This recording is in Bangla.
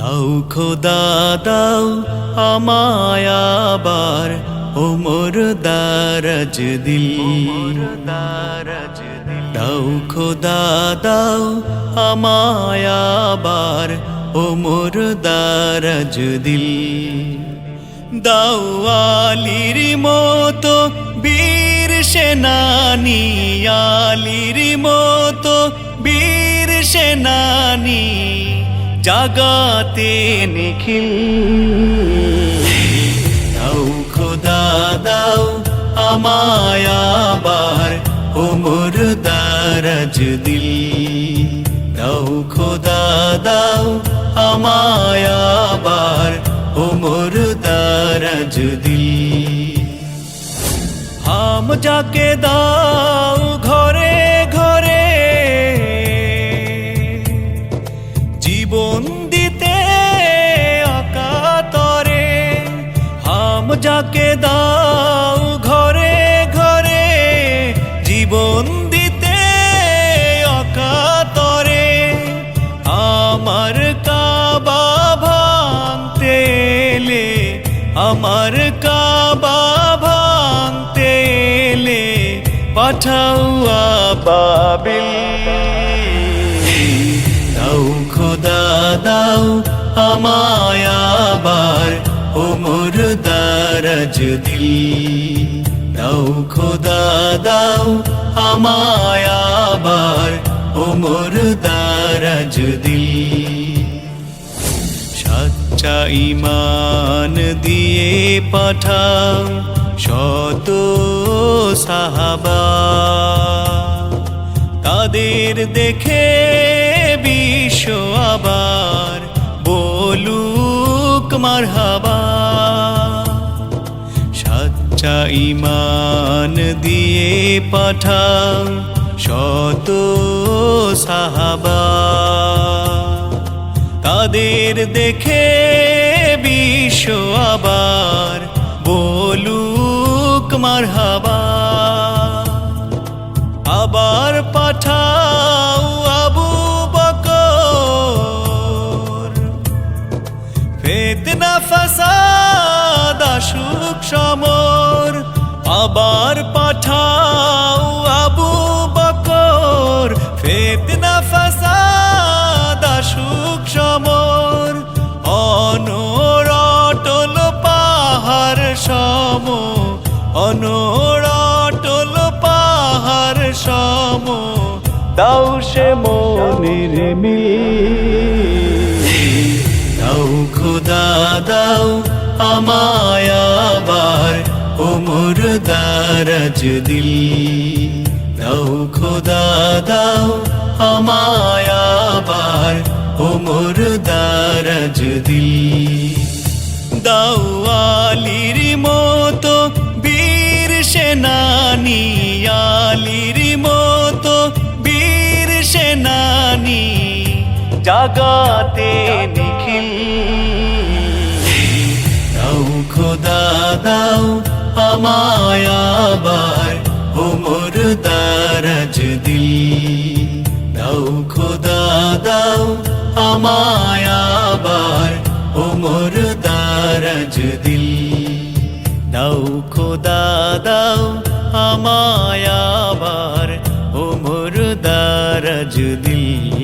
দাও খোদা দাও আমায় আবার ও মোর দারাজ দিল। দাও খোদা দাও আমায় আবার ও মোর দারাজ দিল। দাও আলীর মতো বীর সেনানী, আলীর মতো বীর সেনানী জাগাতে নিখিল। দাও খোদা দাও আমায় আবার ও মোর দারাজ দিল। দাও খোদা দাও আমায় আবার ও মোর দারাজ দিল। হাম যাকে দাও ঘরে ঘরে জীবন দিতে অকাতরে। হাম যাকে দাও ঘরে ঘরে জীবন দিতে অকাতরে। আমার কাবা ভাঙতে এলে, আমার কাবা ভাঙতে এলে পাঠাও আবাবিল। দাও খোদা দাও আমায় আবার ও মোর দারাজ দিল। দাও খোদা দাও আমায় আবার ও মোর দারাজ দিল। সাচ্চা ঈমান দিয়ে পাঠাও শত সাহাবা, তাদের দেখে বিশ্ব আবার বলুক মারহাবা। সাচ্চা ঈমান দিয়ে পাঠাও শত সাহাবা, তাদের দেখে বিশ্ব আবার বলুক মারহাবা। আবার পাঠাও আবু বকর, ফিতনা ফাসাদ আসুক সমর। আবার পাঠাও আবু বকর, ফিতনা ফাসাদ আসুক সমর। অনড়টল পাহাড় সম, অনড়টল পাহাড় সম দাও সে মনির মিল। দাও খোদা দাও আমায় আবার ও মোর দারাজ দিল। দাও খোদা দাও আমায় আবার ও মোর দারাজ দিল। দাও আলীর মতো বীর সেনানী, আলীর মতো বীর সেনানী জাগাতে নিখিল। দাও খোদা দাও আমায় আবার ও মোর দারাজ দিল। দাও খোদা দাও আমায় আবার ও মোর দারাজ দিল। দাও খোদা দাও আমায় আবার ও মোর দারাজ দিল।